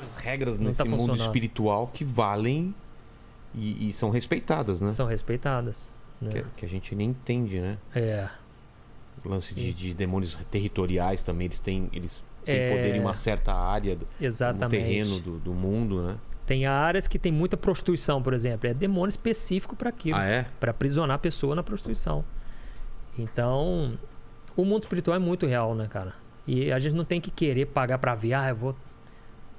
certas regras nesse mundo espiritual que valem e são respeitadas, né? São respeitadas. Né? Que a gente nem entende, né? O lance de demônios territoriais também, eles têm poder em uma certa área no terreno do mundo, né? Tem áreas que tem muita prostituição, por exemplo. É demônio específico para aquilo. Para aprisionar a pessoa na prostituição. Então, o mundo espiritual é muito real, né, cara? E a gente não tem que querer pagar para ver.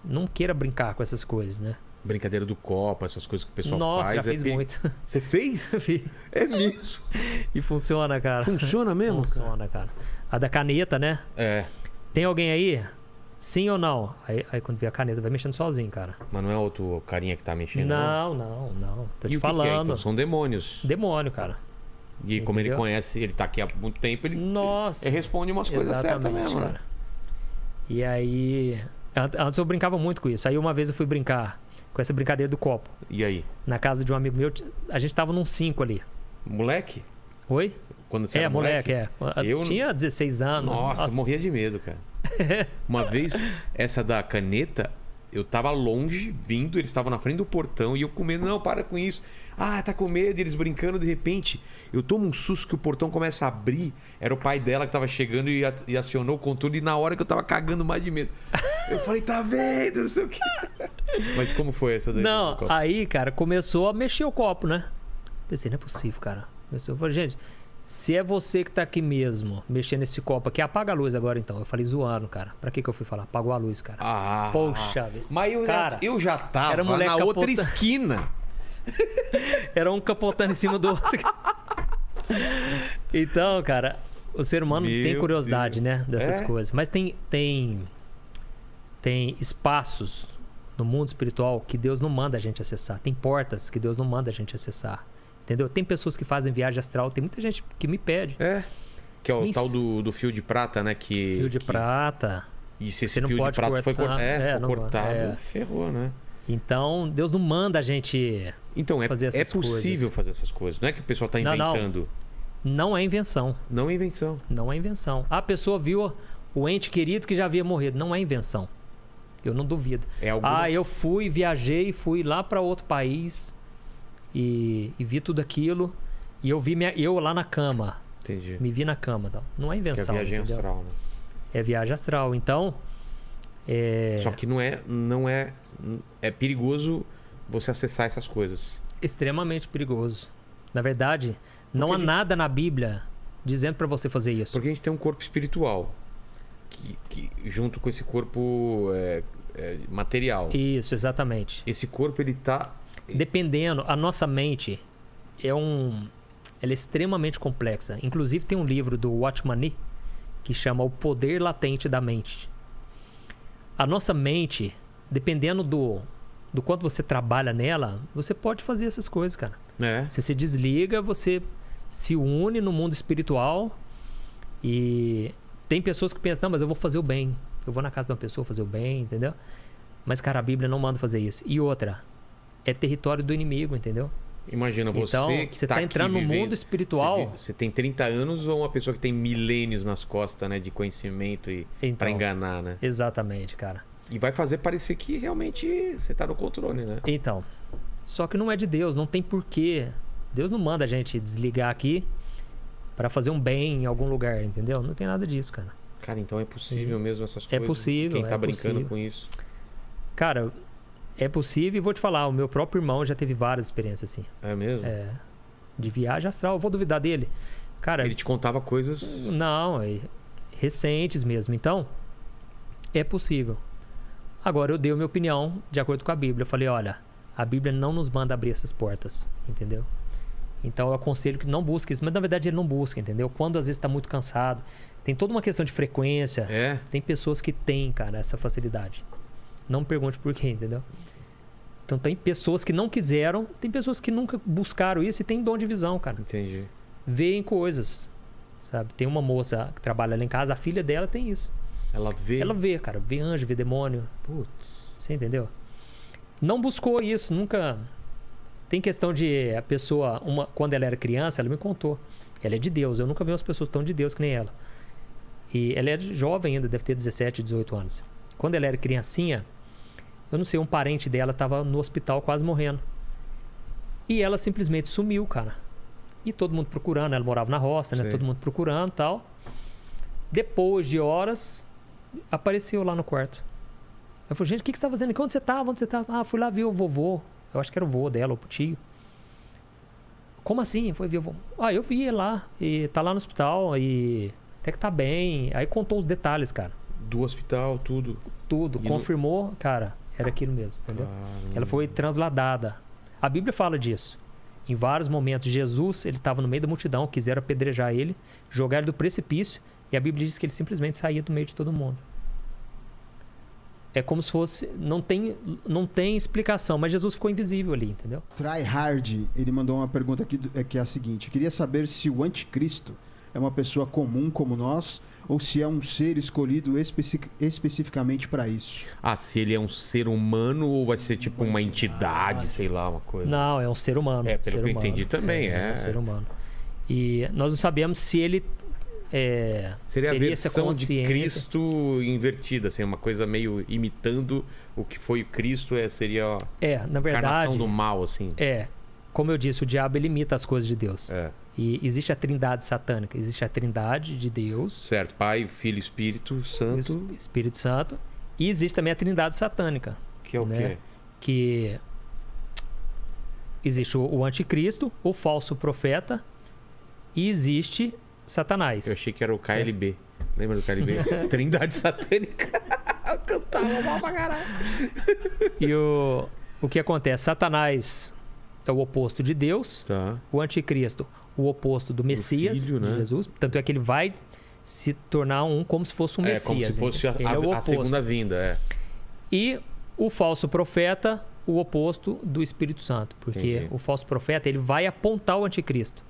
Não queira brincar com essas coisas, né? Brincadeira do copo, essas coisas que o pessoal faz. Nossa, já fiz muito. Você fez? Fiz. É mesmo? E funciona, cara. Funciona mesmo? Funciona, cara. A da caneta, né? Tem alguém aí? Sim ou não? Aí quando vê a caneta, vai mexendo sozinho, cara. Mas não é outro carinha que tá mexendo? Não. Tô te falando. Que é? Então são demônios. Demônio, cara. E entendeu? Como ele conhece, ele tá aqui há muito tempo, ele responde umas coisas certas mesmo, cara. Né? E aí... Antes eu brincava muito com isso. Aí uma vez eu fui brincar com essa brincadeira do copo. E aí? Na casa de um amigo meu, a gente tava num 5 ali. Moleque? Oi? Quando você era moleque? Eu tinha 16 anos. Nossa, eu morria de medo, cara. Uma vez, essa da caneta, eu tava longe, vindo, eles estavam na frente do portão e eu com medo, não, para com isso. Tá com medo, e eles brincando, de repente, eu tomo um susto que o portão começa a abrir. Era o pai dela que tava chegando e acionou o controle, e na hora que eu tava cagando mais de medo. Eu falei, tá vendo, não sei o quê. Mas como foi essa daí? Não, aí, cara, começou a mexer o copo, né? Pensei, não é possível, cara. Eu falei, gente, se é você que tá aqui mesmo, mexendo nesse copo aqui, apaga a luz agora então. Eu falei zoando, cara. Pra que eu fui falar? Apagou a luz, cara. Poxa vida. Mas eu já tava na outra esquina. Era um capotando em cima do outro. Então, cara, o ser humano tem curiosidade, né? Dessas coisas. Mas tem espaços no mundo espiritual que Deus não manda a gente acessar. Tem portas que Deus não manda a gente acessar. Entendeu? Tem pessoas que fazem viagem astral. Tem muita gente que me pede. Que é o tal do fio de prata, né? Fio de prata. E se esse fio de prata foi cortado, ferrou, né? Então, Deus não manda a gente fazer essas coisas. É possível fazer essas coisas. Não é que o pessoal está inventando. Não é invenção. Não é invenção. Não é invenção. A pessoa viu o ente querido que já havia morrido. Não é invenção. Eu não duvido. Eu viajei, fui lá para outro país e vi tudo aquilo. E eu vi eu lá na cama. Entendi. Me vi na cama. Então. Não é invenção. É viagem astral, né? É viagem astral. Então... Só que não é perigoso você acessar essas coisas. Extremamente perigoso. Na verdade, não há nada na Bíblia dizendo para você fazer isso. Porque a gente tem um corpo espiritual que junto com esse corpo material. Isso, exatamente. Esse corpo, ele tá... Dependendo, a nossa mente ela é extremamente complexa. Inclusive tem um livro do Watchman Nee que chama O Poder Latente da Mente. A nossa mente, dependendo do quanto você trabalha nela, você pode fazer essas coisas, cara. Você se desliga, você se une no mundo espiritual e tem pessoas que pensam, não, mas eu vou fazer o bem. Eu vou na casa de uma pessoa fazer o bem, entendeu? Mas, cara, a Bíblia não manda fazer isso. E outra, é território do inimigo, entendeu? Imagina, você que tá entrando no mundo espiritual. Você tem 30 anos ou uma pessoa que tem milênios nas costas, né? De conhecimento pra enganar, né? Exatamente, cara. E vai fazer parecer que realmente você tá no controle, né? Então, só que não é de Deus, não tem porquê. Deus não manda a gente desligar aqui pra fazer um bem em algum lugar, entendeu? Não tem nada disso, cara. Cara, então é possível mesmo essas coisas? É possível. Quem tá brincando com isso? Cara... É possível, e vou te falar, o meu próprio irmão já teve várias experiências assim. É mesmo? De viagem astral, eu vou duvidar dele. Cara, ele te contava coisas... Não, recentes mesmo. Então, é possível. Agora, eu dei a minha opinião de acordo com a Bíblia. Eu falei, olha, a Bíblia não nos manda abrir essas portas, entendeu? Então, eu aconselho que não busque isso. Mas, na verdade, ele não busca, entendeu? Quando, às vezes, está muito cansado. Tem toda uma questão de frequência. Tem pessoas que têm, cara, essa facilidade. Não me pergunte por quê, entendeu? Então tem pessoas que não quiseram, tem pessoas que nunca buscaram isso e tem dom de visão, cara. Entendi. Veem coisas, sabe? Tem uma moça que trabalha lá em casa, a filha dela tem isso. Ela vê? Ela vê, cara. Vê anjo, vê demônio. Putz. Você entendeu? Não buscou isso, nunca... Tem questão de a pessoa... Quando ela era criança, ela me contou. Ela é de Deus. Eu nunca vi umas pessoas tão de Deus que nem ela. E ela é jovem ainda, deve ter 17, 18 anos. Quando ela era criancinha... eu não sei, um parente dela tava no hospital quase morrendo. E ela simplesmente sumiu, cara. E todo mundo procurando, ela morava na roça, né? Sei. Todo mundo procurando e tal. Depois de horas, apareceu lá no quarto. Eu falei, gente, o que você tá fazendo aqui? Onde você tava? Onde você tava? Ah, fui lá ver o vovô. Eu acho que era o vô dela, ou o tio. Como assim? Foi ver o vô. Ah, eu vi ele lá. E tá lá no hospital. E até que tá bem. Aí contou os detalhes, cara. Do hospital, tudo. Tudo. E Confirmou, cara. Era aquilo mesmo, entendeu? Caramba. Ela foi transladada. A Bíblia fala disso. Em vários momentos, Jesus, ele estava no meio da multidão, quiseram apedrejar ele, jogar ele do precipício, e a Bíblia diz que ele simplesmente saía do meio de todo mundo. É como se fosse... Não tem explicação, mas Jesus ficou invisível ali, entendeu? Try Hard, ele mandou uma pergunta aqui que é a seguinte: queria saber se o anticristo é uma pessoa comum como nós ou se é um ser escolhido especificamente para isso. Ah, se ele é um ser humano ou vai ser tipo uma entidade, sei lá, uma coisa. Não, é um ser humano. É, pelo ser que eu humano. entendi também, É um ser humano. E nós não sabemos se ele seria a teria essa versão de consciência. Cristo invertida, assim, uma coisa meio imitando o que foi o Cristo, seria a Na encarnação verdade, do mal, assim. como eu disse, o diabo ele imita as coisas de Deus. É. E existe a trindade satânica, existe a trindade de Deus, Certo, Pai, Filho e Espírito Santo, o Espírito Santo, e existe também a trindade satânica, que é o né? quê? Que existe o anticristo, o falso profeta, e existe Satanás. Eu achei que era o KLB. Lembra do KLB? Trindade satânica. Eu cantava mal pra caralho. E o que acontece? Satanás é o oposto de Deus, Tá. o anticristo, o oposto do Messias, Filho, né? de Jesus. Tanto é que ele vai se tornar como se fosse um Messias. Como se fosse Ele é o a oposto. segunda vinda, E o falso profeta, o oposto do Espírito Santo. Porque Entendi. o falso profeta, ele vai apontar o anticristo.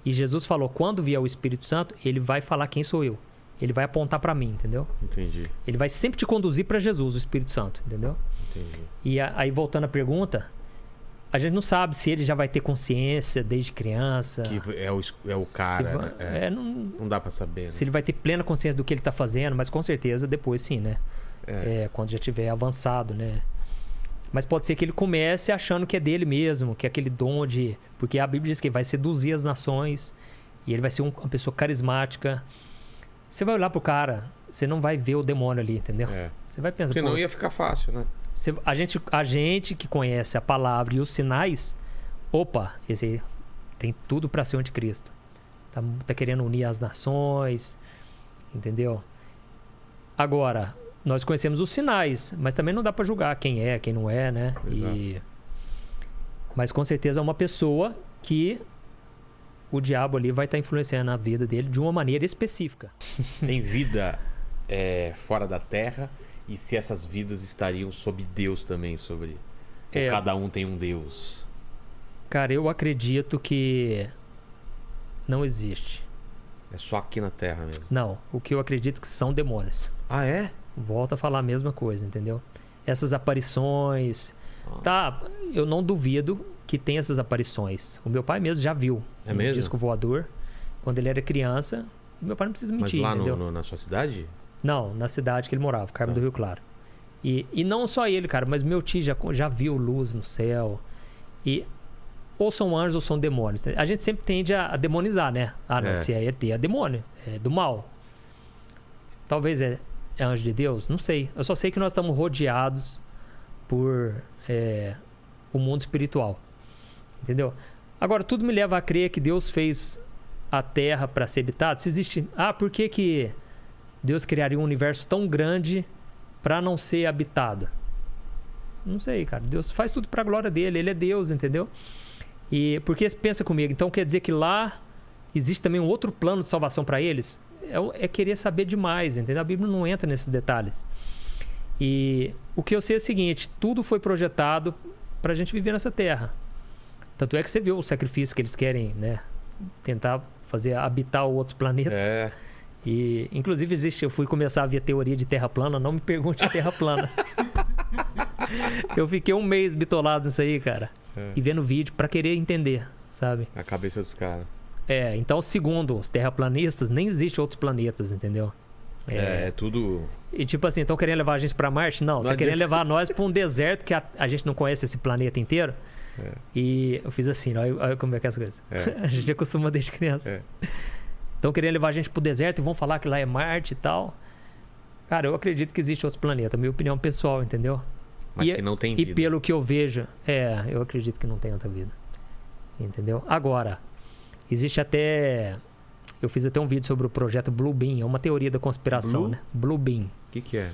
E Jesus falou, quando vier o Espírito Santo, ele vai falar quem sou eu. Ele vai apontar para mim, entendeu? Entendi. Ele vai sempre te conduzir para Jesus, o Espírito Santo, entendeu? Entendi. E aí, voltando à pergunta, a gente não sabe se ele já vai ter consciência desde criança. Que é o cara, né? Não dá pra saber, né? Se ele vai ter plena consciência do que ele tá fazendo, mas com certeza depois sim, né? Quando já tiver avançado, né? Mas pode ser que ele comece achando que é dele mesmo, que é aquele dom de... Porque a Bíblia diz que ele vai seduzir as nações e ele vai ser uma pessoa carismática. Você vai olhar pro cara, você não vai ver o demônio ali, entendeu? Você vai pensar... Porque não ia ficar fácil, né? A gente que conhece a palavra e os sinais, opa, esse aí tem tudo para ser o anticristo. Tá querendo unir as nações, entendeu? Agora, nós conhecemos os sinais, mas também não dá para julgar quem é, quem não é, né? Mas com certeza é uma pessoa que o diabo ali vai estar influenciando a vida dele de uma maneira específica. Tem vida fora da Terra, e se essas vidas estariam sob Deus também, sobre... Ou cada um tem um Deus? Cara, eu acredito que não existe. É só aqui na Terra mesmo? Não, o que eu acredito que são demônios. Ah, é? Volta a falar a mesma coisa, entendeu? Essas aparições... Tá, eu não duvido que tem essas aparições. O meu pai mesmo já viu um mesmo? disco voador quando ele era criança. E meu pai não precisa mentir, Mas lá entendeu? na sua cidade? Não, na cidade que ele morava, Carmo do Rio Claro. E não só ele, cara, mas meu tio já viu luz no céu. E ou são anjos ou são demônios. A gente sempre tende a demonizar, né? Ah, não, se é ET, é demônio, é do mal. Talvez é anjo de Deus, não sei. Eu só sei que nós estamos rodeados por o mundo espiritual, entendeu? Agora, tudo me leva a crer que Deus fez a Terra para ser habitada. Se existe... por que Deus criaria um universo tão grande para não ser habitado? Não sei, cara. Deus faz tudo para a glória dele. Ele é Deus, entendeu? E porque pensa comigo, então quer dizer que lá existe também um outro plano de salvação para eles? É querer saber demais, entendeu? A Bíblia não entra nesses detalhes. E o que eu sei é o seguinte: tudo foi projetado para a gente viver nessa terra. Tanto é que você vê o sacrifício que eles querem, né? Tentar fazer habitar outros planetas. E inclusive eu fui começar a ver a teoria de terra plana. Não me pergunte de terra plana. Eu fiquei um mês bitolado nisso aí, cara. E vendo vídeo para querer entender, sabe? A cabeça dos caras. Então, segundo os terraplanistas, nem existe outros planetas, entendeu? É tudo... E tipo assim, estão querendo levar a gente pra Marte? Não, tá querendo levar nós pra um deserto que a gente não conhece esse planeta inteiro. E eu fiz assim, olha como é que é as coisas. A gente acostuma desde criança. Estão querendo levar a gente pro deserto e vão falar que lá é Marte e tal. Cara, eu acredito que existe outros planetas, minha opinião pessoal, entendeu? Mas que não tem vida. E pelo que eu vejo, eu acredito que não tem outra vida. Entendeu? Agora, existe até... Eu fiz até um vídeo sobre o projeto Blue Beam, é uma teoria da conspiração, né? Blue Beam. O que é?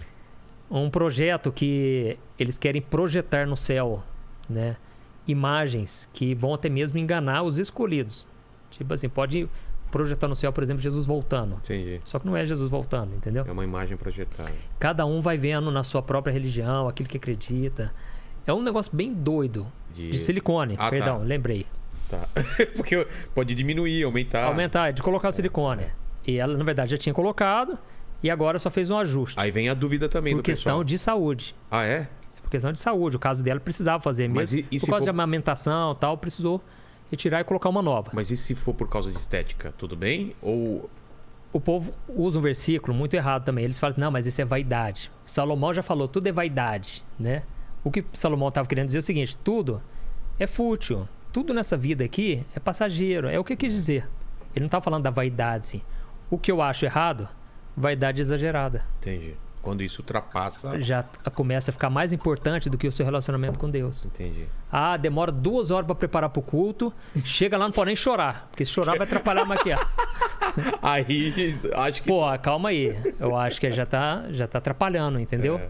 Um projeto que eles querem projetar no céu, né? Imagens que vão até mesmo enganar os escolhidos. Tipo assim, pode projetar no céu, por exemplo, Jesus voltando. Entendi. Só que não é Jesus voltando, entendeu? É uma imagem projetada. Cada um vai vendo na sua própria religião, aquilo que acredita. É um negócio bem doido. De silicone, perdão, lembrei. Tá. Porque pode diminuir, aumentar. Aumentar, de colocar o silicone. E ela, na verdade, já tinha colocado e agora só fez um ajuste. Aí vem a dúvida também do pessoal. Por questão de saúde. Ah, é? É por questão de saúde. O caso dela precisava fazer mesmo. Por causa de amamentação e tal, precisou retirar e colocar uma nova. Mas e se for por causa de estética? Tudo bem? Ou... O povo usa um versículo muito errado também. Eles falam, não, mas isso é vaidade. Salomão já falou, tudo é vaidade, né? O que Salomão estava querendo dizer é o seguinte, tudo é fútil. Tudo nessa vida aqui é passageiro. É o que quis dizer. Ele não estava falando da vaidade, sim. O que eu acho errado, vaidade exagerada. Entendi. Quando isso ultrapassa... Já começa a ficar mais importante do que o seu relacionamento com Deus. Entendi. Ah, demora 2 horas para preparar para o culto. Chega lá, não pode nem chorar. Porque se chorar vai atrapalhar a maquiagem. Aí, acho que... Pô, calma aí. Eu acho que já tá atrapalhando, entendeu?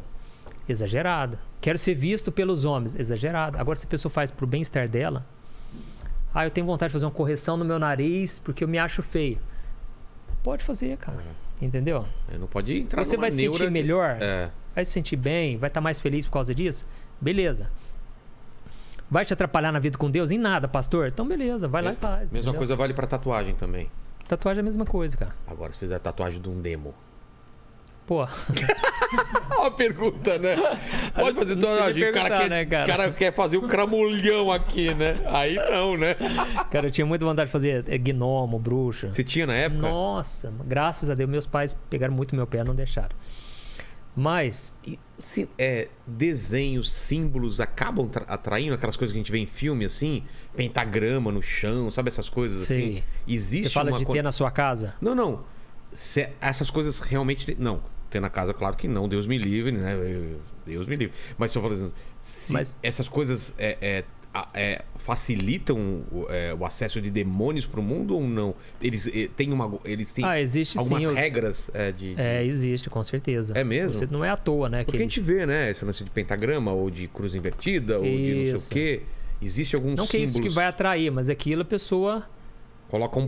Exagerado. Quero ser visto pelos homens. Exagerado. Agora, se a pessoa faz pro bem-estar dela... Ah, eu tenho vontade de fazer uma correção no meu nariz porque eu me acho feio. Pode fazer, cara. Entendeu? Não pode entrar Você vai se sentir melhor, É. vai se sentir bem, vai estar mais feliz por causa disso? Beleza. Vai te atrapalhar na vida com Deus? Em nada, pastor? Então beleza, vai lá e faz. Mesma coisa vale pra tatuagem também. Tatuagem é a mesma coisa, cara. Agora, se fizer a tatuagem de um demo. Pô. Olha a pergunta, né? Pode fazer tatuagem. O cara quer fazer um cramulhão aqui, né? Aí não, né? Cara, eu tinha muita vontade de fazer gnomo, bruxa. Você tinha na época? Nossa, graças a Deus, meus pais pegaram muito meu pé, não deixaram. Mas... desenhos, símbolos acabam atraindo aquelas coisas que a gente vê em filme, assim? Pentagrama no chão, sabe essas coisas assim? Existe Você fala de ter na sua casa? Não. Essas coisas realmente... Não. Ter na casa, claro que não, Deus me livre, né? Deus me livre. Mas estou falando, essas coisas facilitam o acesso de demônios para o mundo ou não? Eles têm existe, algumas sim, regras existe, com certeza. É mesmo? Você não é à toa, né? Porque a gente vê, né? Esse lance de pentagrama ou de cruz invertida ou de não sei o quê. Existe alguns símbolos... Não que é isso que vai atrair, mas aquilo a pessoa... Coloca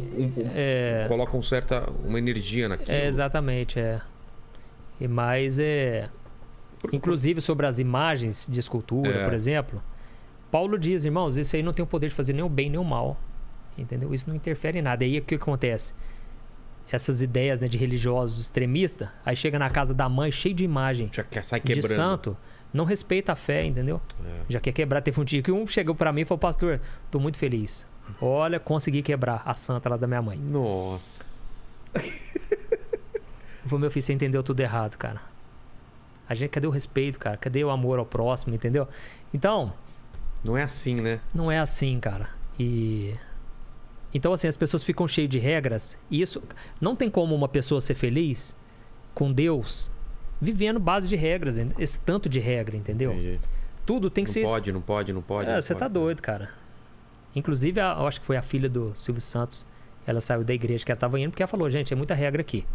coloca uma energia naquilo. Exatamente, Mas inclusive sobre as imagens de escultura, por exemplo, Paulo diz, irmãos, isso aí não tem o poder de fazer nem o bem nem o mal. Entendeu? Isso não interfere em nada. E aí o que acontece? Essas ideias, né, de religiosos extremistas, aí chega na casa da mãe cheio de imagem já sai quebrando. De santo, não respeita a fé, entendeu? Já quer quebrar. Teve um dia que chegou pra mim e falou, pastor, tô muito feliz. Olha, consegui quebrar a santa lá da minha mãe. Nossa. Meu filho, você entendeu tudo errado, cara. Cadê o respeito, cara? Cadê o amor ao próximo, entendeu? Então... Não é assim, né? Não é assim, cara. Então, assim, as pessoas ficam cheias de regras. E isso... Não tem como uma pessoa ser feliz com Deus vivendo base de regras. Esse tanto de regra, entendeu? Entendi. Tudo tem que ser... Não pode. Você tá doido, cara. Inclusive, eu acho que foi a filha do Silvio Santos. Ela saiu da igreja que ela tava indo porque ela falou, gente, é muita regra aqui.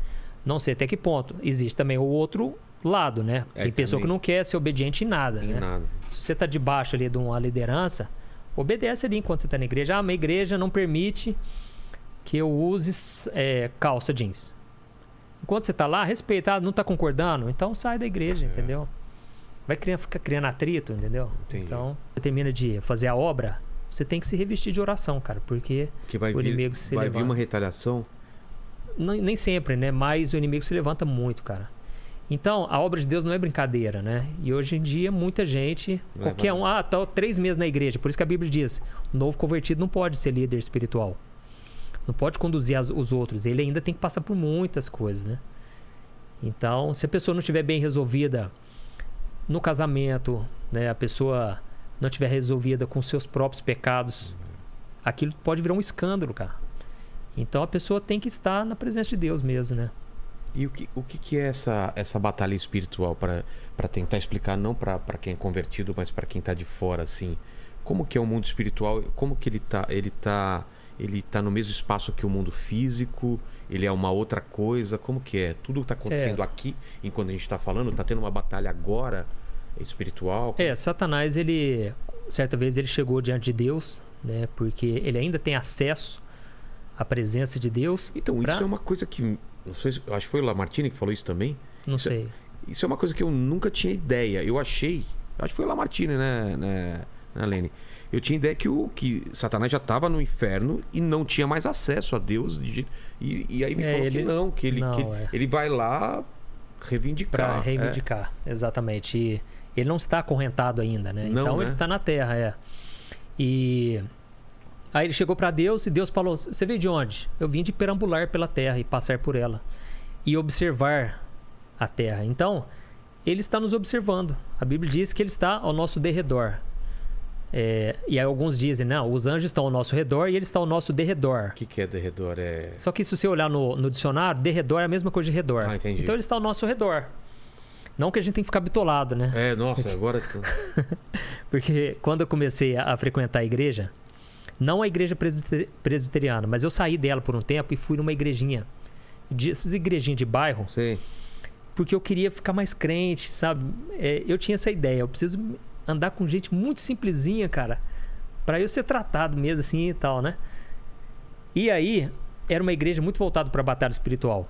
Não sei até que ponto. Existe também o outro lado, né? Tem pessoa que não quer ser obediente em nada, né? Nada. Se você tá debaixo ali de uma liderança, obedece ali enquanto você tá na igreja. Minha igreja não permite que eu use calça jeans. Enquanto você tá lá, respeita. Não tá concordando? Então sai da igreja, entendeu? Vai ficar criando atrito, entendeu? Entendi. Então, você termina de fazer a obra, você tem que se revestir de oração, cara. Porque o inimigo se levanta. Vai vir uma retaliação? Nem sempre, né? Mas o inimigo se levanta muito, cara. Então, a obra de Deus não é brincadeira, né? E hoje em dia, muita gente... Qualquer um... tá 3 meses na igreja. Por isso que a Bíblia diz, o novo convertido não pode ser líder espiritual. Não pode conduzir os outros. Ele ainda tem que passar por muitas coisas, né? Então, se a pessoa não estiver bem resolvida no casamento, né, a pessoa não estiver resolvida com seus próprios pecados, aquilo pode virar um escândalo, cara. Então a pessoa tem que estar na presença de Deus mesmo, né? E o que é essa batalha espiritual para tentar explicar, não para quem é convertido, mas para quem está de fora, assim? Como que é o mundo espiritual? Como que ele tá no mesmo espaço que o mundo físico? Ele é uma outra coisa? Como que é? Tudo está acontecendo aqui, enquanto a gente está falando, está tendo uma batalha agora espiritual? Satanás, certa vez ele chegou diante de Deus, né? Porque ele ainda tem acesso à presença de Deus. Então, isso é uma coisa que... Não sei, acho que foi o Lamartine que falou isso também. Não sei. Isso é uma coisa que eu nunca tinha ideia. Acho que foi o Lamartine, né, Lene? Eu tinha ideia que Satanás já estava no inferno e não tinha mais acesso a Deus. E aí me falou que ele vai lá reivindicar. Para reivindicar, exatamente. E ele não está acorrentado ainda, né? Não, então né? ele está na terra, E aí ele chegou para Deus e Deus falou: você veio de onde? Eu vim de perambular pela terra e passar por ela e observar a terra. Então, ele está nos observando. A Bíblia diz que ele está ao nosso derredor. E aí alguns dizem, não, os anjos estão ao nosso redor e ele está ao nosso derredor. O que é derredor? Só que se você olhar no dicionário, derredor é a mesma coisa de redor. Ah, entendi. Então ele está ao nosso redor. Não que a gente tem que ficar bitolado, né? Nossa, agora... Porque quando eu comecei a frequentar a igreja, não a igreja presbiteriana, mas eu saí dela por um tempo e fui numa igrejinha. Essas igrejinhas de bairro. Sim. Porque eu queria ficar mais crente, sabe? Eu tinha essa ideia. Eu preciso andar com gente muito simplesinha, cara, pra eu ser tratado mesmo assim e tal, né? E aí, era uma igreja muito voltada pra batalha espiritual.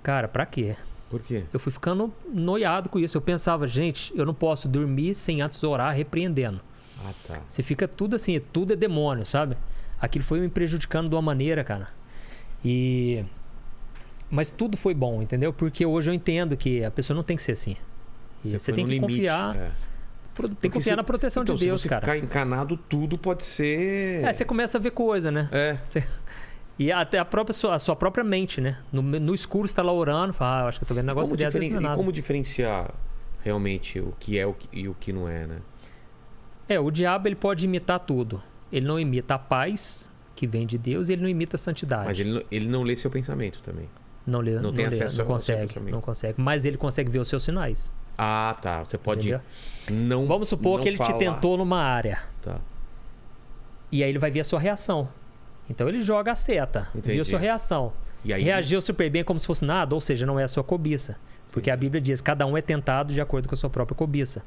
Cara, pra quê? Por quê? Eu fui ficando noiado com isso. Eu pensava, gente, eu não posso dormir sem antes orar repreendendo. Ah, tá. Você fica tudo assim, tudo é demônio, sabe? Aquilo foi me prejudicando de uma maneira, cara. Mas tudo foi bom, entendeu? Porque hoje eu entendo que a pessoa não tem que ser assim. Você tem que confiar. Tem que confiar na proteção de Deus, cara. Se você ficar encanado, tudo pode ser... Você começa a ver coisa, né? E até a sua própria mente, né? No escuro você tá lá orando, fala, acho que eu tô vendo um negócio desse. E como diferenciar realmente o que é e o que não é, né? O diabo ele pode imitar tudo. Ele não imita a paz que vem de Deus e ele não imita a santidade. Mas ele não lê seu pensamento também. Não tem acesso ao seu pensamento. Não consegue. Mas ele consegue ver os seus sinais. Ah, tá. Você pode não... Vamos supor que ele te tentou numa área. Tá. E aí ele vai ver a sua reação. Então ele joga a seta. Entendi. Viu a sua reação. E aí... Reagiu super bem como se fosse nada, ou seja, não é a sua cobiça. Porque a Bíblia diz, cada um é tentado de acordo com a sua própria cobiça.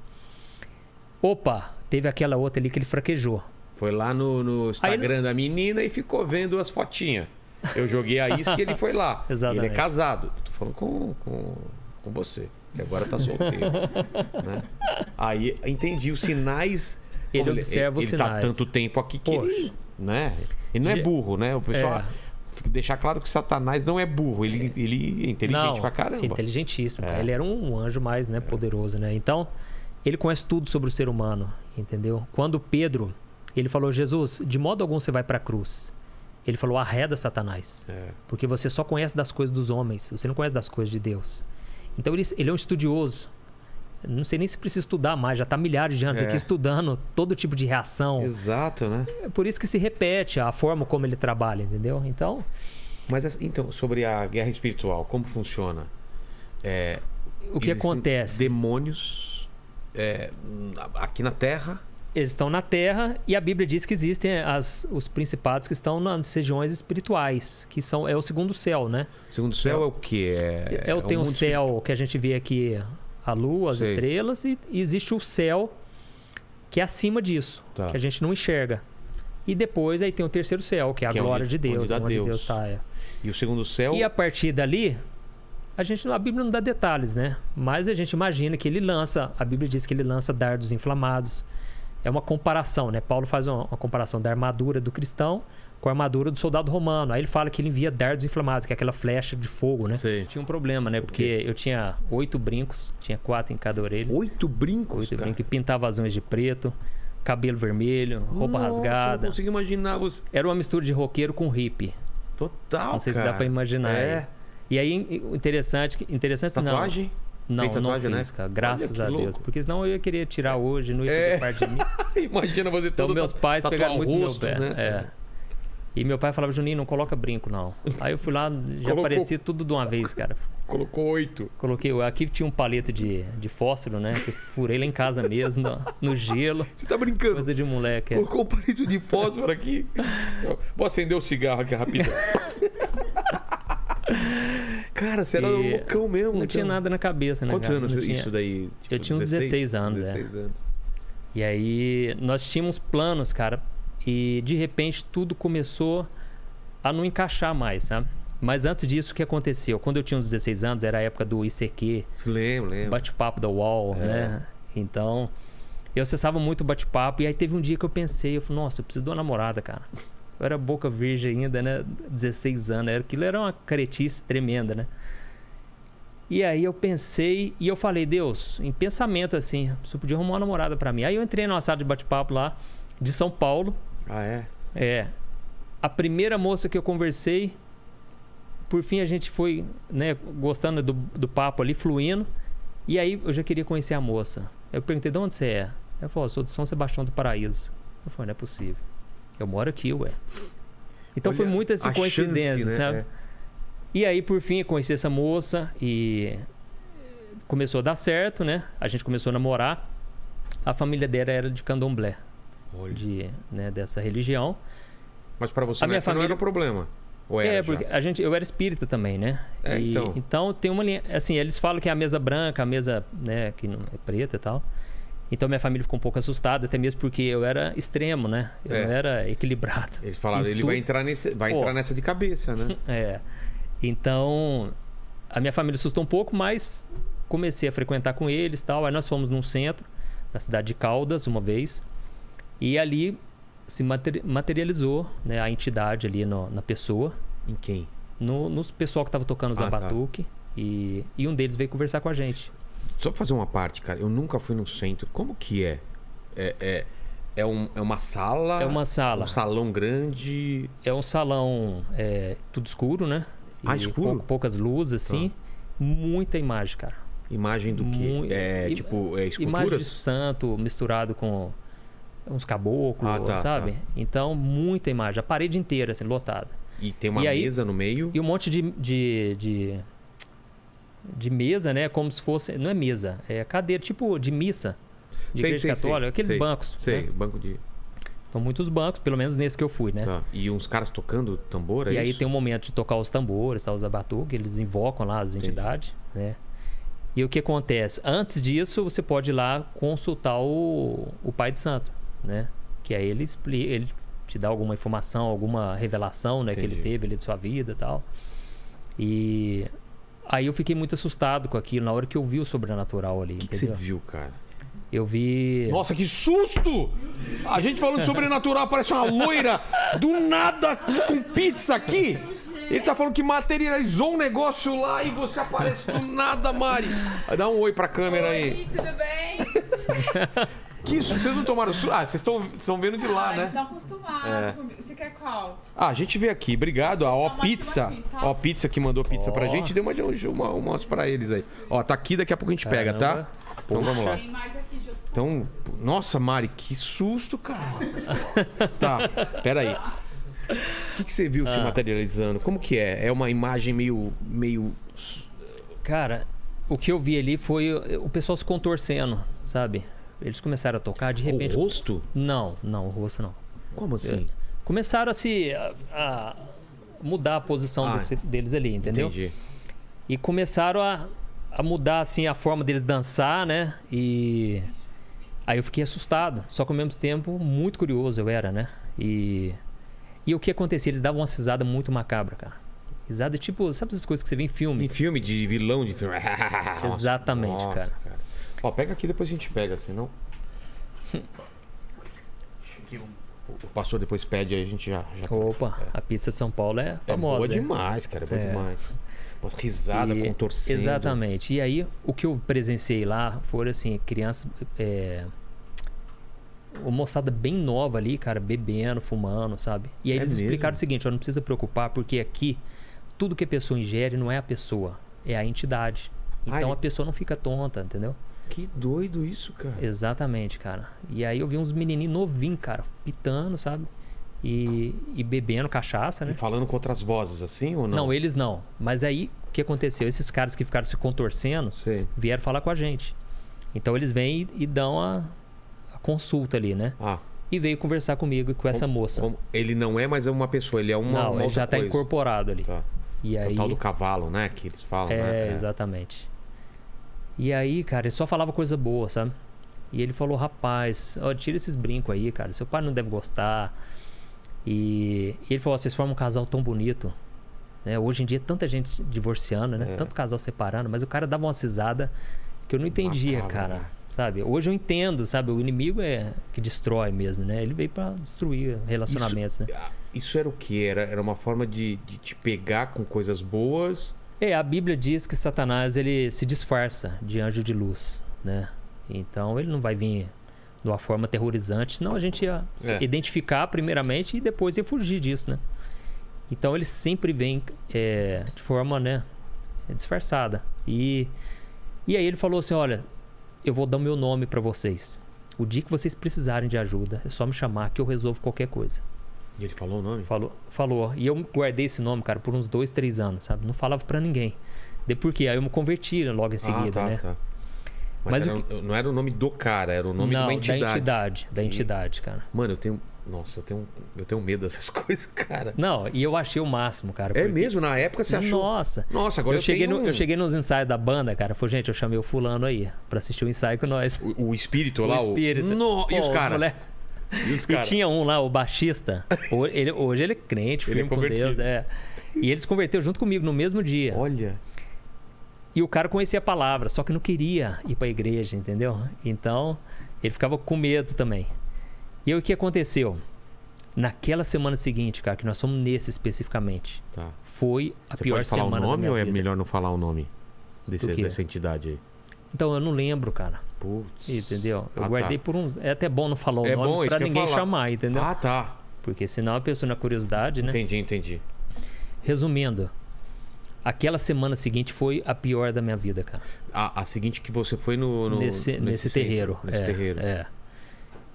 Opa, teve aquela outra ali que ele fraquejou. Foi lá no Instagram da menina e ficou vendo as fotinhas. Eu joguei a isca e ele foi lá. Exatamente. Ele é casado. Tô falando com você, que agora tá solteiro. Né? Aí entendi os sinais. Ele observa os sinais. Ele tá tanto tempo aqui que ele, né? Ele não é burro, né? O pessoal deixar claro que Satanás não é burro. Ele é inteligente pra caramba. Inteligentíssimo. Ele era um anjo mais, né? Poderoso, né? Então, ele conhece tudo sobre o ser humano, entendeu? Quando Pedro, ele falou, Jesus, de modo algum você vai pra cruz. Ele falou, arreda Satanás. Porque você só conhece das coisas dos homens. Você não conhece das coisas de Deus. Então ele é um estudioso. Não sei nem se precisa estudar mais. Já está milhares de anos aqui estudando todo tipo de reação. Exato, né? É por isso que se repete a forma como ele trabalha, entendeu? Então... Mas então, sobre a guerra espiritual, como funciona? O que acontece? Demônios aqui na Terra... Eles estão na Terra e a Bíblia diz que existem os principados que estão nas regiões espirituais, que é o segundo céu, né? O segundo céu é o quê? Tem um céu que a gente vê aqui, a lua, as estrelas, e existe o céu que é acima disso, que a gente não enxerga. E depois aí tem o terceiro céu, que é a glória de Deus, onde Deus está. E o segundo céu... E a partir dali, a Bíblia não dá detalhes, né? Mas a gente imagina que a Bíblia diz que ele lança dardos inflamados. É uma comparação, né? Paulo faz uma comparação da armadura do cristão com a armadura do soldado romano. Aí ele fala que ele envia dardos inflamados, que é aquela flecha de fogo, né? Sei. Tinha um problema, né? Porque eu tinha 8 brincos, tinha 4 em cada orelha. 8 brincos, 8 brincos, e pintava as unhas de preto, cabelo vermelho, roupa rasgada. Não consigo imaginar você. Era uma mistura de roqueiro com hippie. Total, Não sei se dá pra imaginar. E aí, interessante Tatuagem? Não, Fez não tatuagem, fiz, né? cara. Graças Olha a que Deus. louco. Porque senão eu ia querer tirar hoje, não ia fazer parte de mim. Imagina você Então, todo meus pais tatuar pegaram o muito no rosto, meu pé. né? E meu pai falava, Juninho, não coloca brinco, não. Aí eu fui lá, já Colocou. aparecia tudo de uma vez, cara. Colocou 8. Coloquei, aqui tinha um palito de fósforo, né? Que eu furei lá em casa mesmo, no gelo. Você tá brincando? Coisa de moleque. Colocou um palito de fósforo aqui. Vou acender o cigarro aqui rapidão. Cara, você era loucão mesmo. Não tinha nada na cabeça, né? Quantos cara? anos Não tinha... isso daí? Tipo, eu tinha uns 16 anos, 16 anos. E aí nós tínhamos planos, cara, e de repente tudo começou a não encaixar mais, sabe? Mas antes disso, o que aconteceu? Quando eu tinha uns 16 anos, era a época do ICQ, Lembro. bate-papo da UOL, né? Então, eu acessava muito o bate-papo e aí teve um dia que eu pensei, eu falei, nossa, eu preciso de uma namorada, cara. Eu era boca virgem ainda, né? 16 anos, aquilo era uma caretice tremenda, né? E aí eu pensei e eu falei, Deus, em pensamento assim, se eu podia arrumar uma namorada pra mim. Aí eu entrei numa sala de bate-papo lá, de São Paulo. Ah, é? É. A primeira moça que eu conversei, por fim a gente foi, né, gostando do papo ali, fluindo. E aí eu já queria conhecer a moça. Eu perguntei, de onde você é? Ela falou, sou de São Sebastião do Paraíso. Eu falei, não é possível. Eu moro aqui, ué. Então Olha, foi muita essa a coincidência, chance, né? sabe? É. E aí, por fim, eu conheci essa moça e começou a dar certo, né? A gente começou a namorar. A família dela era de candomblé, né, dessa religião. Mas pra você A minha não família... era um problema? Ou era porque já? eu era espírita também, né? Então tem uma linha... Assim, eles falam que é a mesa branca, a mesa, né, que não é preta e tal. Então minha família ficou um pouco assustada, até mesmo porque eu era extremo, né? Eu não era equilibrado. Eles falaram, ele vai entrar nessa de cabeça, né? Então, a minha família assustou um pouco, mas comecei a frequentar com eles e tal. Aí nós fomos num centro, na cidade de Caldas, uma vez. E ali se materializou, né, a entidade ali na pessoa. Em quem? Nos pessoal que estava tocando o zabatuque. Tá. E um deles veio conversar com a gente. Só pra fazer uma parte, cara. Eu nunca fui no centro. Como que é? É uma sala? É uma sala. Um salão grande? É um salão tudo escuro, né? Escuro? Poucas luzes, assim. Muita imagem, cara. Imagem do quê? Esculturas? Imagem de santo misturado com uns caboclos, sabe? Tá. Então, muita imagem. A parede inteira, assim, lotada. E tem uma mesa no meio? E um monte de mesa, né? Como se fosse... Não é mesa, é cadeira, tipo de missa. De igreja católica. Aqueles bancos. Sei, né? banco de... Então, muitos bancos, pelo menos nesse que eu fui, né? Tá. E uns caras tocando tambor, E aí tem um momento de tocar os tambores, tá, os zabatuques, eles invocam lá as entidades, né? E o que acontece? Antes disso, você pode ir lá consultar o pai de santo, né? Que aí ele te dá alguma informação, alguma revelação, né? Que ele teve ali de sua vida e tal. E aí eu fiquei muito assustado com aquilo na hora que eu vi o sobrenatural ali. O que você viu, cara? Eu vi... Nossa, que susto! A gente falando de sobrenatural, aparece uma loira do nada com pizza aqui. Ele tá falando que materializou um negócio lá e você aparece do nada, Mari. Dá um oi pra câmera aí. Oi, tudo bem? Que isso? Vocês não tomaram susto? Vocês estão vendo de lá, né? Eles estão acostumados comigo. Você quer qual? A gente veio aqui, obrigado. A Pizza. Aqui, tá? Ó, Pizza que mandou pizza pra gente, deu umas pra eles aí. Ó, tá aqui, daqui a pouco a gente pega, tá? Então vamos lá. Tem mais aqui de outros. Então, nossa, Mari, que susto, cara. Tá, peraí. O que você viu se materializando? Como que é? É uma imagem meio... Cara, o que eu vi ali foi o pessoal se contorcendo, sabe? Eles começaram a tocar, de repente... O rosto? Não, o rosto não. Como assim? Começaram a mudar a posição deles ali, entendeu? Entendi. E começaram a mudar, assim, a forma deles dançar, né? E aí eu fiquei assustado. Só que ao mesmo tempo, muito curioso eu era, né? E o que acontecia? Eles davam uma risada muito macabra, cara. Risada tipo, sabe essas coisas que você vê em filme? Em filme de vilão de filme. Exatamente, nossa, cara. Ó, pega aqui, depois a gente pega, senão... O pastor depois pede, aí a gente já Opa, a pizza de São Paulo é famosa. É boa demais, cara, é boa demais. Umas risadas contorcendo. Exatamente. E aí, o que eu presenciei lá foram, assim, crianças... uma moçada bem nova ali, cara, bebendo, fumando, sabe? E aí eles explicaram o seguinte, ó, não precisa preocupar, porque aqui tudo que a pessoa ingere não é a pessoa, é a entidade. Então a pessoa não fica tonta, entendeu? Que doido isso, cara. Exatamente, cara. E aí eu vi uns menininhos novinhos, cara, pitando, sabe? E bebendo cachaça, né? E falando com outras vozes, assim, ou não? Não, eles não. Mas aí, o que aconteceu? Esses caras que ficaram se contorcendo, Sei. vieram falar com a gente. Então eles vêm e dão a consulta ali, né? Ah. E veio conversar comigo e com essa moça. Ele não é mais uma pessoa, ele é uma Não, ele outra já tá coisa. incorporado ali. Tá. E É aí... o tal do cavalo, né? Que eles falam, né? Exatamente. E aí, cara, ele só falava coisa boa, sabe? E ele falou, rapaz, ó, tira esses brincos aí, cara. Seu pai não deve gostar. E ele falou, vocês formam um casal tão bonito. Né? Hoje em dia, tanta gente se divorciando, né? Tanto casal separando. Mas o cara dava uma cisada que eu não entendia, cara. Sabe? Hoje eu entendo, sabe? O inimigo é que destrói mesmo, né? Ele veio pra destruir relacionamentos, né? Isso era o quê? Era uma forma de te pegar com coisas boas? A Bíblia diz que Satanás, ele se disfarça de anjo de luz, né? Então ele não vai vir de uma forma aterrorizante, senão a gente ia identificar primeiramente e depois ia fugir disso, né? Então ele sempre vem de forma, né, disfarçada. E aí ele falou assim, olha, eu vou dar o meu nome para vocês. O dia que vocês precisarem de ajuda, é só me chamar que eu resolvo qualquer coisa. E ele falou o nome? Falou. E eu guardei esse nome, cara, por uns 2, 3 anos, sabe? Não falava pra ninguém. Por quê? Aí eu me converti logo em seguida, né? Tá. Mas não era o nome do cara, era o nome de uma entidade. Da entidade, cara. Mano, eu tenho medo dessas coisas, cara. Não, e eu achei o máximo, cara. É mesmo? Na época você achou? Nossa, agora eu cheguei nos ensaios da banda, cara. Falei, gente, eu chamei o fulano aí pra assistir o ensaio com nós. O espírito lá? O espírito. E os caras? E tinha um lá, o baixista. Hoje ele é crente, firme com Deus. E ele se converteu junto comigo no mesmo dia. Olha. E o cara conhecia a palavra, só que não queria ir pra igreja, entendeu? Então, ele ficava com medo também. E aí o que aconteceu? Naquela semana seguinte, cara, que nós fomos nesse especificamente, foi a pior semana da minha vida. Você pode falar o nome ou é melhor não falar o nome dessa entidade aí? Então, eu não lembro, cara. Putz. Entendeu? Eu guardei por uns... É até bom não falar o nome pra ninguém chamar, entendeu? Ah, tá. Porque senão a pessoa na curiosidade, né? Entendi. Resumindo, aquela semana seguinte foi a pior da minha vida, cara. A seguinte que você foi nesse terreiro. Nesse terreiro.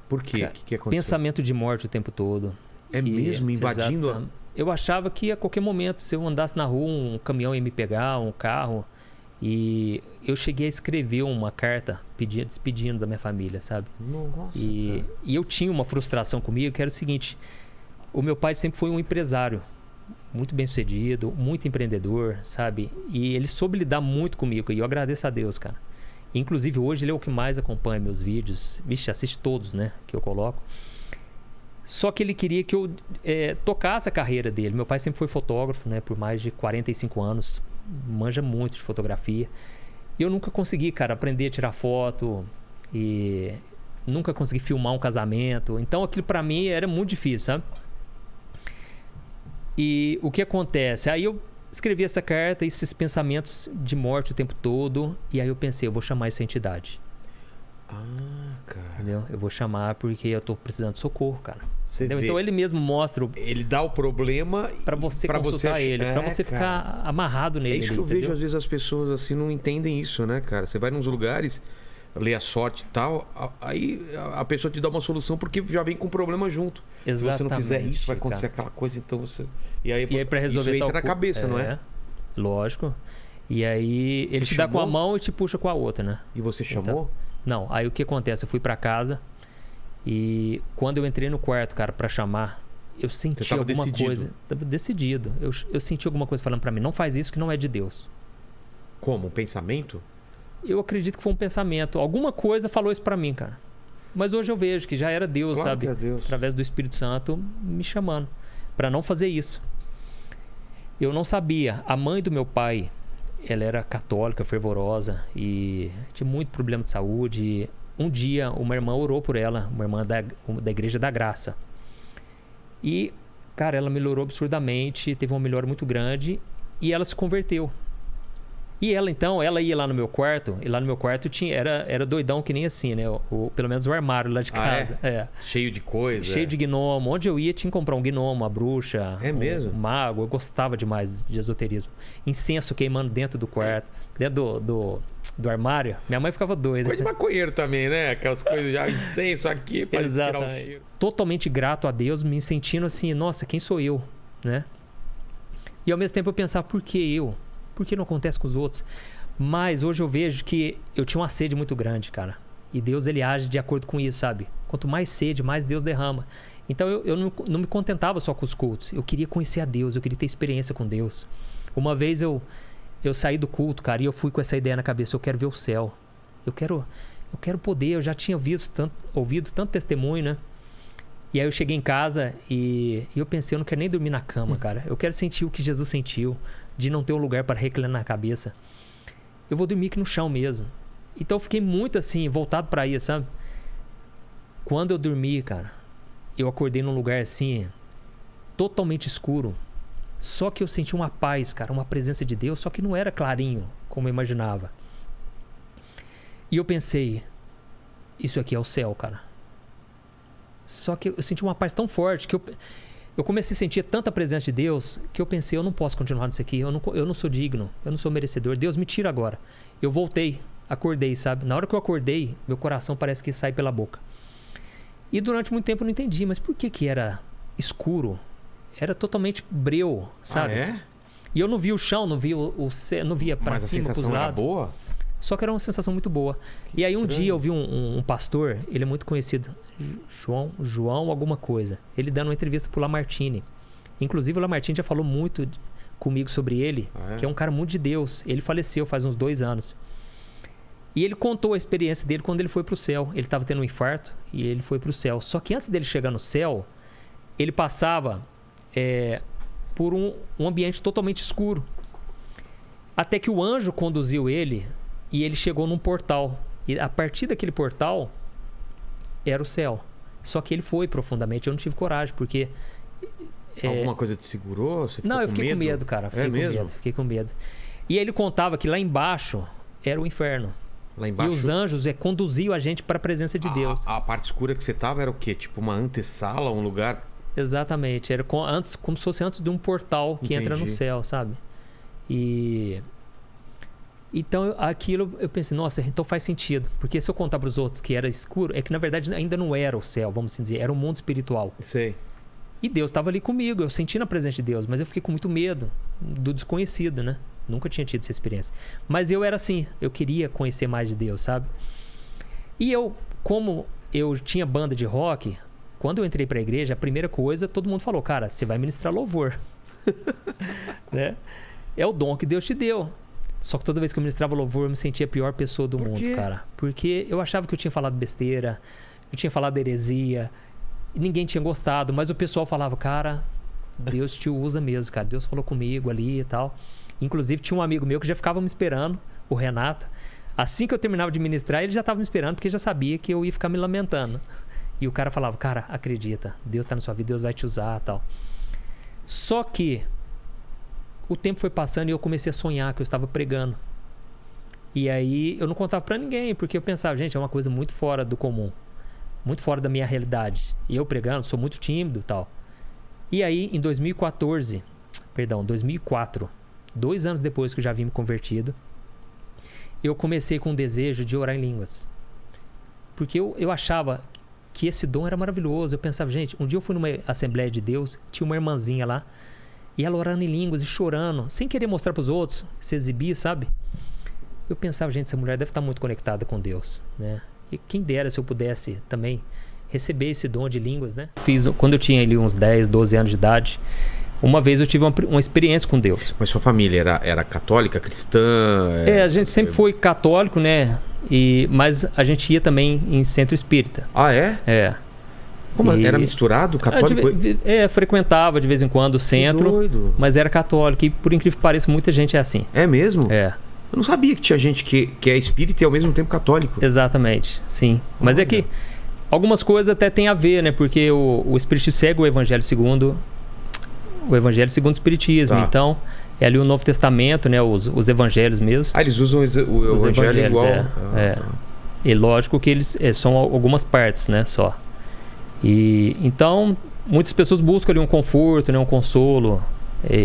Por quê? O que aconteceu? Pensamento de morte o tempo todo. Mesmo? Invadindo? Eu achava que a qualquer momento, se eu andasse na rua, um caminhão ia me pegar, um carro. E eu cheguei a escrever uma carta despedindo da minha família, sabe? Nossa, e eu tinha uma frustração comigo, que era o seguinte. O meu pai sempre foi um empresário. Muito bem sucedido, muito empreendedor, sabe? E ele soube lidar muito comigo. E eu agradeço a Deus, cara. Inclusive, hoje ele é o que mais acompanha meus vídeos. Vixe, assiste todos, né? Que eu coloco. Só que ele queria que eu tocasse a carreira dele. Meu pai sempre foi fotógrafo, né? Por mais de 45 anos. Manja muito de fotografia. E eu nunca consegui, cara, aprender a tirar foto. E nunca consegui filmar um casamento. Então, aquilo pra mim era muito difícil, sabe? E o que acontece? Aí eu escrevi essa carta, esses pensamentos de morte o tempo todo. E aí eu pensei, eu vou chamar essa entidade. Cara. Entendeu? Eu vou chamar porque eu tô precisando de socorro, cara. Vê. Então ele mesmo mostra... Ele dá o problema... Pra você consultar ele, pra você ficar amarrado nele. É isso que eu vejo, às vezes, as pessoas assim não entendem isso, né, cara? Você vai nos lugares, lê a sorte e tal, aí a pessoa te dá uma solução porque já vem com problema junto. Exatamente, se você não fizer isso, vai acontecer aquela coisa, então você... E aí pra resolver isso entra na cabeça, não é? Lógico. E aí ele te dá com a mão e te puxa com a outra, né? E você chamou? Então, não, aí o que acontece? Eu fui pra casa e quando eu entrei no quarto, cara, pra chamar, eu senti alguma coisa. Tava decidido. Eu senti alguma coisa falando pra mim, não faz isso que não é de Deus. Como? Um pensamento? Eu acredito que foi um pensamento. Alguma coisa falou isso pra mim, cara. Mas hoje eu vejo que já era Deus, claro, sabe? que é Deus. Através do Espírito Santo me chamando pra não fazer isso. Eu não sabia. A mãe do meu pai, ela era católica, fervorosa e tinha muito problema de saúde. Um dia, uma irmã orou por ela, uma irmã da Igreja da Graça. E, cara, ela melhorou absurdamente, teve uma melhora muito grande e ela se converteu. E ela, então, ela ia lá no meu quarto, e lá no meu quarto era doidão que nem assim, né? Pelo menos o armário lá de casa. Cheio de coisa. Cheio de gnomo. Onde eu ia, tinha que comprar um gnomo, uma bruxa. Mesmo? Um mago. Eu gostava demais de esoterismo. Incenso queimando dentro do quarto, dentro do armário. Minha mãe ficava doida. Coisa de maconheiro também, né? Aquelas coisas já, incenso aqui para tirar o cheiro. Totalmente grato a Deus, me sentindo assim, nossa, quem sou eu, né? E ao mesmo tempo eu pensava, por que eu? Por que não acontece com os outros? Mas hoje eu vejo que eu tinha uma sede muito grande, cara. E Deus, ele age de acordo com isso, sabe? Quanto mais sede, mais Deus derrama. Então eu não me contentava só com os cultos. Eu queria conhecer a Deus, eu queria ter experiência com Deus. Uma vez eu saí do culto, cara, e eu fui com essa ideia na cabeça. Eu quero ver o céu. Eu quero poder. Eu já tinha ouvido tanto testemunho, né? E aí eu cheguei em casa e eu pensei, eu não quero nem dormir na cama, cara. Eu quero sentir o que Jesus sentiu, de não ter um lugar para reclinar na cabeça. Eu vou dormir aqui no chão mesmo. Então eu fiquei muito assim, voltado para isso, sabe? Quando eu dormi, cara, eu acordei num lugar assim, totalmente escuro. Só que eu senti uma paz, cara, uma presença de Deus, só que não era clarinho, como eu imaginava. E eu pensei, isso aqui é o céu, cara. Só que eu senti uma paz tão forte que eu comecei a sentir tanta presença de Deus que eu pensei, eu não posso continuar nisso aqui, eu não sou digno, eu não sou merecedor, Deus me tira agora. Eu voltei, acordei, sabe? Na hora que eu acordei, meu coração parece que sai pela boca. E durante muito tempo eu não entendi, mas por que era escuro? Era totalmente breu, sabe? E eu não via o chão, não via o céu, não via para cima, para os lados. Mas a sensação era boa? Só que era uma sensação muito boa. E aí um dia eu vi um pastor, ele é muito conhecido, João alguma coisa. Ele dando uma entrevista pro Lamartine. Inclusive o Lamartine já falou muito comigo sobre ele, que é um cara muito de Deus. Ele faleceu faz uns 2 anos. E ele contou a experiência dele quando ele foi pro céu. Ele estava tendo um infarto e ele foi pro céu. Só que antes dele chegar no céu, ele passava por um ambiente totalmente escuro. Até que o anjo conduziu ele e ele chegou num portal. E a partir daquele portal era o céu. Só que ele foi profundamente. Eu não tive coragem, porque... Alguma coisa te segurou? Você ficou eu fiquei com medo, cara. Fiquei com medo. E ele contava que lá embaixo era o inferno. Lá embaixo? E os anjos conduziam a gente para a presença de Deus. A parte escura que você tava era o quê? Tipo uma antessala, um lugar... Exatamente. Era como se fosse antes de um portal que entra no céu, sabe? E... Então, aquilo eu pensei, nossa, então faz sentido. Porque se eu contar para os outros que era escuro, é que na verdade ainda não era o céu, vamos dizer. Era um mundo espiritual. Sei. E Deus estava ali comigo, eu senti na presença de Deus. Mas eu fiquei com muito medo do desconhecido, né? Nunca tinha tido essa experiência. Mas eu era assim, eu queria conhecer mais de Deus, sabe? E eu, como eu tinha banda de rock, quando eu entrei para a igreja, a primeira coisa, todo mundo falou, cara, você vai ministrar louvor. Né? É o dom que Deus te deu. Só que toda vez que eu ministrava louvor, eu me sentia a pior pessoa do mundo, cara. Porque eu achava que eu tinha falado besteira, eu tinha falado heresia, e ninguém tinha gostado, mas o pessoal falava, cara, Deus te usa mesmo, cara. Deus falou comigo ali e tal. Inclusive, tinha um amigo meu que já ficava me esperando, o Renato. Assim que eu terminava de ministrar, ele já estava me esperando, porque já sabia que eu ia ficar me lamentando. E o cara falava, cara, acredita, Deus está na sua vida, Deus vai te usar e tal. Só que o tempo foi passando e eu comecei a sonhar que eu estava pregando. E aí eu não contava pra ninguém, porque eu pensava, gente, é uma coisa muito fora do comum. Muito fora da minha realidade. E eu pregando, sou muito tímido e tal. E aí, em 2004, 2 anos depois que eu já vim me convertido, eu comecei com o desejo de orar em línguas. Porque eu achava que esse dom era maravilhoso. Eu pensava, gente, um dia eu fui numa Assembleia de Deus, tinha uma irmãzinha lá, e ela orando em línguas e chorando, sem querer mostrar para os outros, se exibir, sabe? Eu pensava, gente, essa mulher deve estar muito conectada com Deus, né? E quem dera se eu pudesse também receber esse dom de línguas, né? Quando eu tinha ali uns 10, 12 anos de idade, uma vez eu tive uma experiência com Deus. Mas sua família era católica, cristã? A gente sempre foi católico, né? Mas a gente ia também em centro espírita. Ah, é? É. Como era misturado, católico? Frequentava de vez em quando o centro, mas era católico. E por incrível que pareça, muita gente é assim. É mesmo? É. Eu não sabia que tinha gente que é espírita e ao mesmo tempo católico. Exatamente, sim. Mas é que algumas coisas até tem a ver, né? Porque o espiritismo segue o evangelho segundo o espiritismo. Tá. Então, É ali o Novo Testamento, né? Os evangelhos mesmo. Ah, eles usam o Os evangelho evangelhos, igual. E lógico que eles são algumas partes, né? Só. E então, muitas pessoas buscam ali um conforto, né? Um consolo.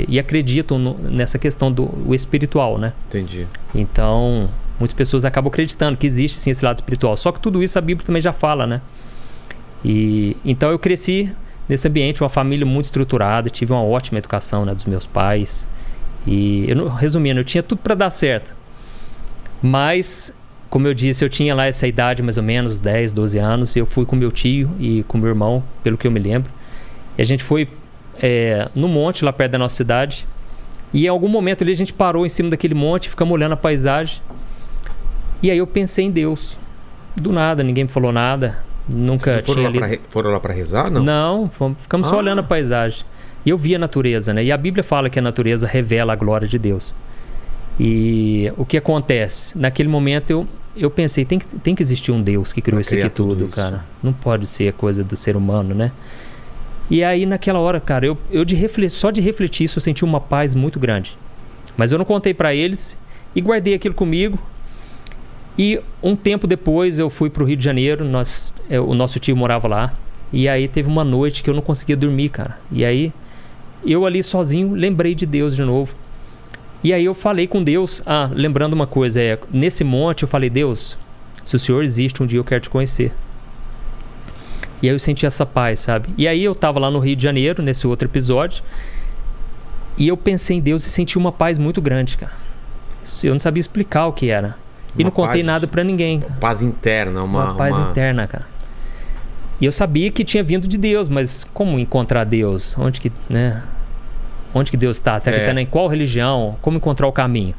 E acreditam nessa questão do espiritual, né? Entendi. Então, muitas pessoas acabam acreditando que existe sim esse lado espiritual. Só que tudo isso a Bíblia também já fala, né? E então eu cresci nesse ambiente, uma família muito estruturada, tive uma ótima educação, né, dos meus pais. E resumindo, eu tinha tudo para dar certo. Mas, como eu disse, eu tinha lá essa idade mais ou menos, 10, 12 anos. Eu fui com meu tio e com meu irmão, pelo que eu me lembro. E a gente foi no monte lá perto da nossa cidade. E em algum momento ali a gente parou em cima daquele monte, ficamos olhando a paisagem. E aí eu pensei em Deus. Do nada, ninguém me falou nada. Nunca tinha lido. Foram lá para rezar, não? Não, ficamos só olhando a paisagem. E eu vi a natureza, né? E a Bíblia fala que a natureza revela a glória de Deus. E o que acontece? Naquele momento eu pensei, tem que existir um Deus que criou isso aqui tudo, cara. Não pode ser coisa do ser humano, né? E aí naquela hora, cara, só de refletir isso eu senti uma paz muito grande. Mas eu não contei para eles e guardei aquilo comigo. E um tempo depois eu fui pro Rio de Janeiro, o nosso tio morava lá. E aí teve uma noite que eu não conseguia dormir, cara. E aí eu ali sozinho lembrei de Deus de novo. E aí eu falei com Deus, lembrando uma coisa, nesse monte eu falei, Deus, se o Senhor existe, um dia eu quero te conhecer. E aí eu senti essa paz, sabe? E aí eu tava lá no Rio de Janeiro, nesse outro episódio, e eu pensei em Deus e senti uma paz muito grande, cara. Eu não sabia explicar o que era. E não contei nada pra ninguém. Paz interna. Uma paz interna, cara. E eu sabia que tinha vindo de Deus, mas como encontrar Deus? Onde que Deus está? Será que está em qual religião? Como encontrar o caminho?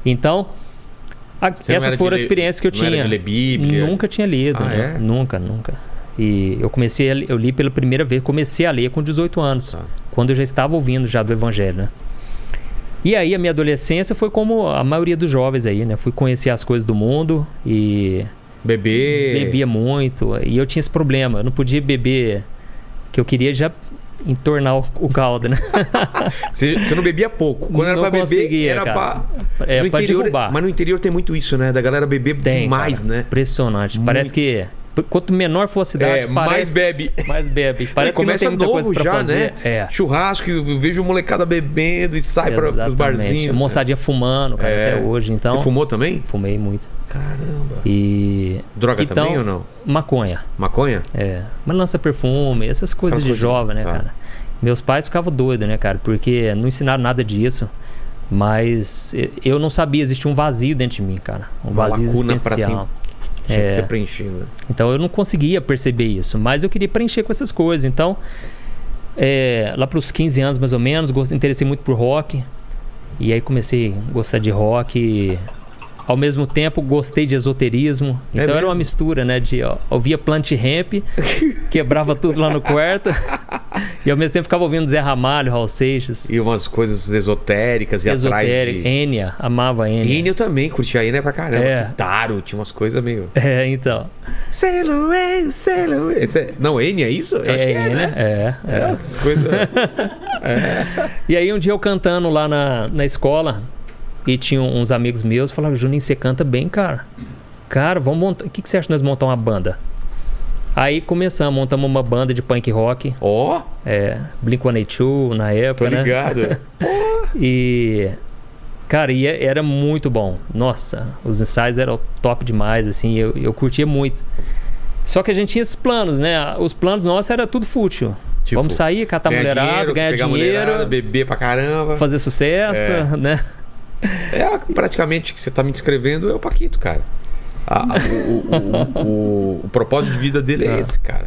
Então, essas foram as experiências que eu tinha. Não era de ler Bíblia? Nunca tinha lido. Nunca. E eu li pela primeira vez, comecei a ler com 18 anos. Quando eu já estava ouvindo já do Evangelho, né? E aí a minha adolescência foi como a maioria dos jovens aí, né? Fui conhecer as coisas do mundo e... Bebia muito. E eu tinha esse problema. Eu não podia beber, que eu queria já entornar o caldo, né? Você não bebia pouco. Quando era pra beber, era pra derrubar. Mas no interior tem muito isso, né? Da galera beber demais, cara, né? Impressionante. Muito. Parece que quanto menor for a cidade, mais bebe. Parece que não tem muita coisa pra fazer. Né? Churrasco, eu vejo molecada bebendo e sai para os barzinhos. Moçadinha fumando, cara, até hoje. Então, você fumou também? Fumei muito. Caramba. Droga também ou não? Maconha. Maconha? Mas lança perfume, essas coisas de jovem, né, cara? Meus pais ficavam doidos, né, cara? Porque não ensinaram nada disso. Mas eu não sabia, existia um vazio dentro de mim, cara. Um vazio existencial. Tinha que ser preenchido. Então eu não conseguia perceber isso, mas eu queria preencher com essas coisas. Então, lá para os 15 anos mais ou menos, interessei muito por rock. E aí comecei a gostar de rock. E, ao mesmo tempo, gostei de esoterismo. Então era uma mistura, né? Ouvia Plant Ramp, quebrava tudo lá no quarto. E ao mesmo tempo ficava ouvindo Zé Ramalho, Raul Seixas. E umas coisas esotéricas e atrás de... Enya, amava Enya. Enya eu também curtia Enya pra caramba. Kitaro, tinha umas coisas meio... Então. Sail away. Não, Enya é isso? Eu acho que Enya, né? Essas coisas... E aí um dia eu cantando lá na escola, e tinha uns amigos meus, falavam, Juninho, você canta bem, cara. Cara, vamos montar... O que você acha de nós montar uma banda? Aí montamos uma banda de punk rock. Blink-182 na época, né? Tô ligado. E... Cara, era muito bom. Nossa, os ensaios eram top demais, assim. Eu curtia muito. Só que a gente tinha esses planos, né? Os planos nossos era tudo fútil. Tipo, vamos sair, catar mulherada, ganhar dinheiro. Beber pra caramba. Fazer sucesso, né? Praticamente o que você tá me descrevendo é o Paquito, cara. O propósito de vida dele é esse, cara.